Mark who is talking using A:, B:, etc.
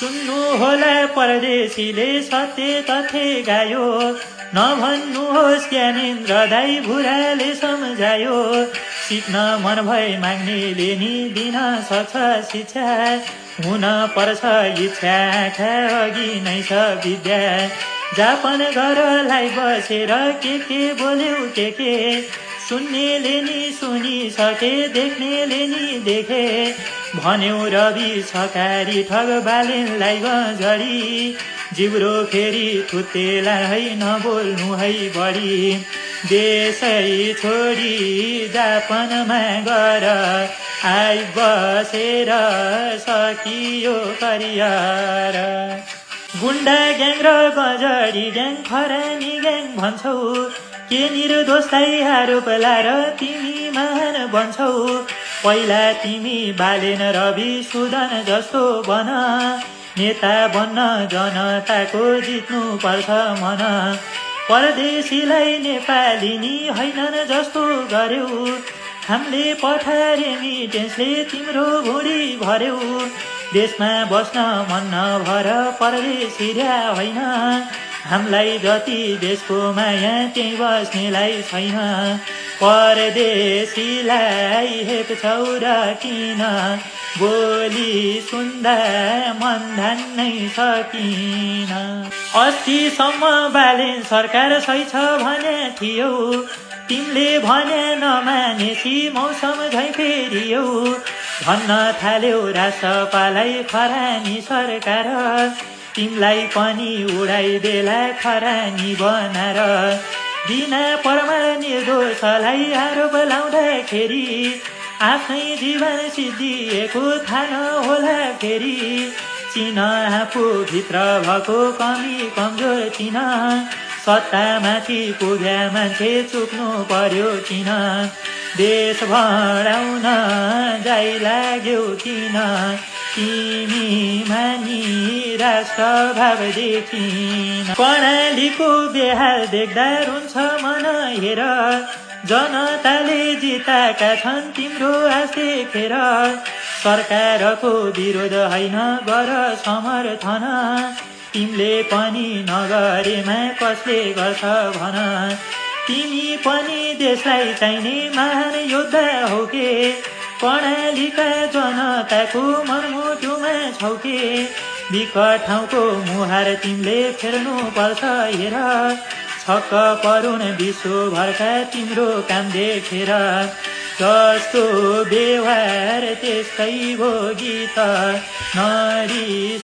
A: सुन्नु होला परदेशीले सत्य तथ्य गायो, नभन्नुहोस् ज्ञानेन्द्र दाई भुराले सम्झायो। सिक्न मन भए माग्नेले नि दिन सक्छ शिक्षा, हुन पर्छ इच्छा आँखा अघि नै छ विद्या। जापन गरलाई बसेर के बोल्यौ के, सुन्नेले नि सुनिसके देख्नेले नि देखे। भन्यौ रवि सकारी ठग बालेनलाई गजडी, जिब्रो फेरि थुतेला है नबोल्नु है बढी। देशै छोडी जापनमा गर आइ बसेर सकियो करियर। गुण्डा ग्याङ र गजडी ग्याङ खरानी ग्याङ भन्छौ, के निर्दोषलाई आरोप लाएर तिमी महान बन्छौ। पहिला तिमी बालेन रवि सुदन जस्तो बन, नेता बन्न जनताको जित्नु पर्छ मन। परदेशीलाई नेपाली नि हैनन् जस्तो गर्यौ, हामीले पठारे मिटेन्सले तिम्रो भुँडी भर्यौ। देशमा बस्न मन नभर परदेशी र्या होइन, हामीलाई जति देशको माया त्यही बस्नेलाई छैन। परदेशीलाई हेप्छौ र किन, बोली सुन्दा मन धान्नै सकिन। अस्तिसम्म बालेन सरकार सही छ भने थियौ, तिमीले भने नमानेसी मौसम झै फेरियौ। भन्न थाल्यौ राष्ट्रपालाई खरानी सरकार, तिमीलाई पनि उडाइदेला खरानी बनाएर। बिना प्रमाण निर्दोषलाई आरोप लाउँदाखेरि आफ्नै जीवन सिद्धिएको थाहा नहोला फेरि। चिन आफू भित्र भएको कमी कमजोर चिन, सत्तामाथि पुग्या मान्छे चुक्नु पर्यो किन। देश भडाउन जाइ लाग्यौ किन, तिमी मानी राष्ट्रभाव देखिन। कर्णालीको बेहाल देख्दा रुन्छ मन हेर, जनताले जिताएका छन् तिम्रो आश देखेर। सरकारको विरोध होइन गर समर्थन, तिमीले पनि नगरेमा कसले गर्छ भन। तिमी पनि देशलाई चाहिने महान योद्धा हौ के, कर्णालीका जनताको मनमुटुमा छौ के। विकट ठाउँको मुहार तिमीले फेर्नु पर्छ हेर, छक्क परुन् विश्वभरका तिम्रो काम देखेर। जस्तो व्यवहार त्यस्तै भोगी त नरी